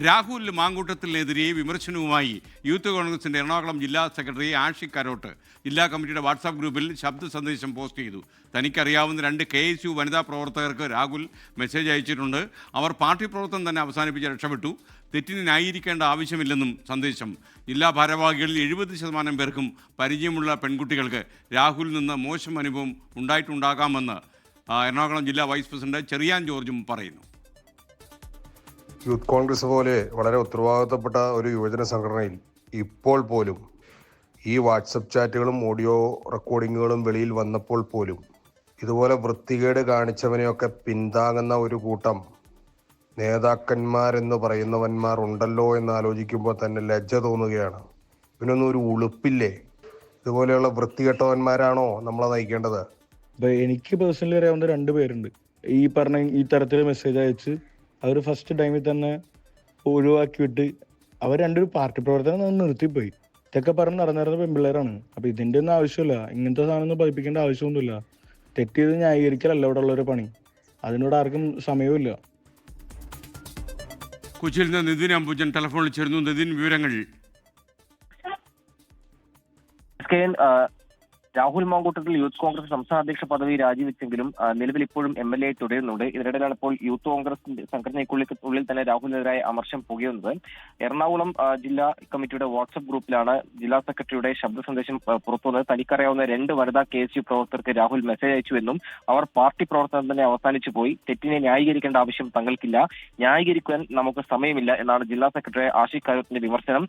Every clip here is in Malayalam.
രാഹുൽ മാങ്കൂട്ടത്തിനെതിരെ വിമർശനവുമായി യൂത്ത് കോൺഗ്രസിന്റെ എറണാകുളം ജില്ലാ സെക്രട്ടറി ആഷിഖ് കരോട്ട് ജില്ലാ കമ്മിറ്റിയുടെ വാട്സാപ്പ് ഗ്രൂപ്പിൽ ശബ്ദ സന്ദേശം പോസ്റ്റ് ചെയ്തു. തനിക്കറിയാവുന്ന 2 KSU വനിതാ പ്രവർത്തകർക്ക് രാഹുൽ മെസ്സേജ് അയച്ചിട്ടുണ്ട്. അവർ പാർട്ടി പ്രവർത്തനം തന്നെ അവസാനിപ്പിച്ച് രക്ഷപ്പെട്ടു. തെറ്റിന് ന്യായീകരിക്കേണ്ട ആവശ്യമില്ലെന്നും സന്ദേശം. ജില്ലാ ഭാരവാഹികളിൽ 70% പേർക്കും പരിചയമുള്ള പെൺകുട്ടികൾക്ക് രാഹുലിൽ നിന്ന് മോശം അനുഭവം ഉണ്ടായിട്ടുണ്ടാകാമെന്ന് എറണാകുളം ജില്ലാ വൈസ് പ്രസിഡന്റ് ചെറിയാൻ ജോർജും പറയുന്നു. യൂത്ത് കോൺഗ്രസ് പോലെ വളരെ ഉത്തരവാദിത്തപ്പെട്ട ഒരു യുവജന സംഘടനയിൽ ഇപ്പോൾ പോലും ഈ വാട്സപ്പ് ചാറ്റുകളും ഓഡിയോ റെക്കോർഡിങ്ങുകളും വെളിയിൽ വന്നപ്പോൾ പോലും ഇതുപോലെ വൃത്തികേട് കാണിച്ചവനെയൊക്കെ പിന്താങ്ങുന്ന ഒരു കൂട്ടം നേതാക്കന്മാരെന്ന് പറയുന്നവന്മാർ ഉണ്ടല്ലോ എന്ന് ആലോചിക്കുമ്പോൾ തന്നെ ലജ്ജ തോന്നുകയാണ്. ഇതിനൊന്നും ഒരു ഉളുപ്പില്ലേ? ഇതുപോലെയുള്ള വൃത്തികെട്ടവന്മാരാണോ നമ്മളെ നയിക്കേണ്ടത്? എനിക്ക് പേഴ്സണലി അറിയാവുന്ന 2 പേരുണ്ട് ഈ തരത്തിൽ മെസ്സേജ് അയച്ച് അവർ ഫസ്റ്റ് ടൈമിൽ തന്നെ ഒഴിവാക്കി വിട്ട് അവർ 2 പാർട്ടി പ്രവർത്തനം നിർത്തിപ്പോയി. ഇതൊക്കെ പറഞ്ഞ് നടന്നിരുന്ന പെൺപിള്ളേരാണ്. അപ്പൊ ഇതിന്റെ ഒന്നും ആവശ്യമില്ല. ഇങ്ങനത്തെ സാധനം ഒന്നും പഠിപ്പിക്കേണ്ട ആവശ്യമൊന്നുമില്ല. തെറ്റ് ചെയ്ത് ന്യായീകരിക്കലല്ല ഇവിടെ ഉള്ളൊരു പണി. അതിനോട് ആർക്കും സമയമില്ല. കൊച്ചിയിൽ നിന്ന് നിതിൻ അംബുജൻ ടെലിഫോണിൽ ചേർന്നു. നിതിൻ, വിവരങ്ങൾ. രാഹുൽ മാങ്കൂട്ടത്തിൽ യൂത്ത് കോൺഗ്രസ് സംസ്ഥാന അധ്യക്ഷ പദവി രാജിവെച്ചെങ്കിലും നിലവിൽ ഇപ്പോഴും MLA തുടരുന്നുണ്ട്. ഇതിനിടയിലാണ് ഇപ്പോൾ യൂത്ത് കോൺഗ്രസ് സംഘടനയ്ക്കുള്ളിൽ തന്നെ രാഹുലിനെതിരായ അമർഷം പുകയുന്നത്. എറണാകുളം ജില്ലാ കമ്മിറ്റിയുടെ വാട്സ്ആപ്പ് ഗ്രൂപ്പിലാണ് ജില്ലാ സെക്രട്ടറിയുടെ ശബ്ദ സന്ദേശം പുറത്തുവന്നത്. തനിക്കറിയാവുന്ന 2 വനിതാ KSU പ്രവർത്തകർക്ക് രാഹുൽ മെസ്സേജ് അയച്ചുവെന്നും അവർ പാർട്ടി പ്രവർത്തനം തന്നെ അവസാനിച്ചു പോയി. തെറ്റിനെ ന്യായീകരിക്കേണ്ട ആവശ്യം തങ്ങൾക്കില്ല, ന്യായീകരിക്കാൻ നമുക്ക് സമയമില്ല എന്നാണ് ജില്ലാ സെക്രട്ടറി ആഷിഖ് കരോത്തിന്റെ വിമർശനം.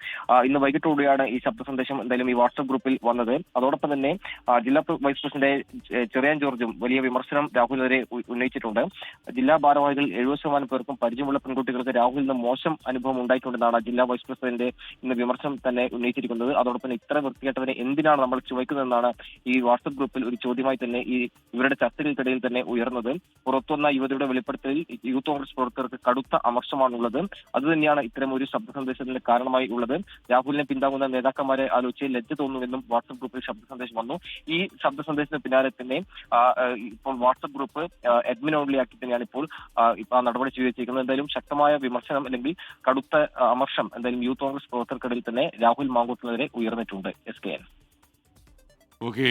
ഇന്ന് വൈകിട്ടോടെയാണ് ഈ ശബ്ദ സന്ദേശം എന്തായാലും ഈ വാട്സ്ആപ്പ് ഗ്രൂപ്പിൽ വന്നത്. അതോടൊപ്പം തന്നെ ജില്ലാ വൈസ് പ്രസിഡന്റ് ചെറിയാൻ ജോർജും വലിയ വിമർശനം രാഹുലിനെതിരെ ഉന്നയിച്ചിട്ടുണ്ട്. ജില്ലാ ഭാരവാഹികൾ 70% പേർക്കും പരിചയമുള്ള പെൺകുട്ടികൾക്ക് രാഹുലിൽ നിന്ന് മോശം അനുഭവം ഉണ്ടായിട്ടുണ്ടെന്നാണ് ജില്ലാ വൈസ് പ്രസിഡന്റ് ഇന്ന് വിമർശനം തന്നെ ഉന്നയിച്ചിരിക്കുന്നത്. അതോടൊപ്പം ഇത്ര വൃത്തികെട്ടവരെ എന്തിനാണ് നമ്മൾ ചുവയ്ക്കുന്നതെന്നാണ് ഈ വാട്സ്ആപ്പ് ഗ്രൂപ്പിൽ ഒരു ചോദ്യമായി തന്നെ ഇവരുടെ ചർച്ചകൾക്കിടയിൽ തന്നെ ഉയർന്നത്. പുറത്തുവന്ന യുവതിയുടെ വെളിപ്പെടുത്തലിൽ യൂത്ത് കോൺഗ്രസ് പ്രവർത്തകർക്ക് കടുത്ത അമർഷമാണുള്ളത്. അതുതന്നെയാണ് ഇത്തരം ഒരു ശബ്ദ സന്ദേശത്തിന് കാരണമായി ഉള്ളത്. രാഹുലിനെ പിന്താങ്ങുന്ന നേതാക്കന്മാരെ ആലോചിച്ച് ലജ്ജ തോന്നുമെന്നും വാട്സ്ആപ്പ് ഗ്രൂപ്പിൽ ശബ്ദ സന്ദേശം വന്നു. ഈ ശബ്ദ സന്ദേശത്തിന് പിന്നാലെ തന്നെ ഇപ്പോൾ വാട്സ്ആപ്പ് ഗ്രൂപ്പ് അഡ്മിൻ ഓൺലി ആക്കി തന്നെയാണ് ഇപ്പോൾ ആ നടപടി സ്വീകരിച്ചിരിക്കുന്നത്. എന്തായാലും ശക്തമായ വിമർശനം അല്ലെങ്കിൽ കടുത്ത അമർഷം എന്തായാലും യൂത്ത് കോൺഗ്രസ് പ്രവർത്തകർക്കിടയിൽ തന്നെ രാഹുൽ മാങ്കൂട്ടത്തിനെതിരെ ഉയർന്നിട്ടുണ്ട്. SKN. ഓക്കെ.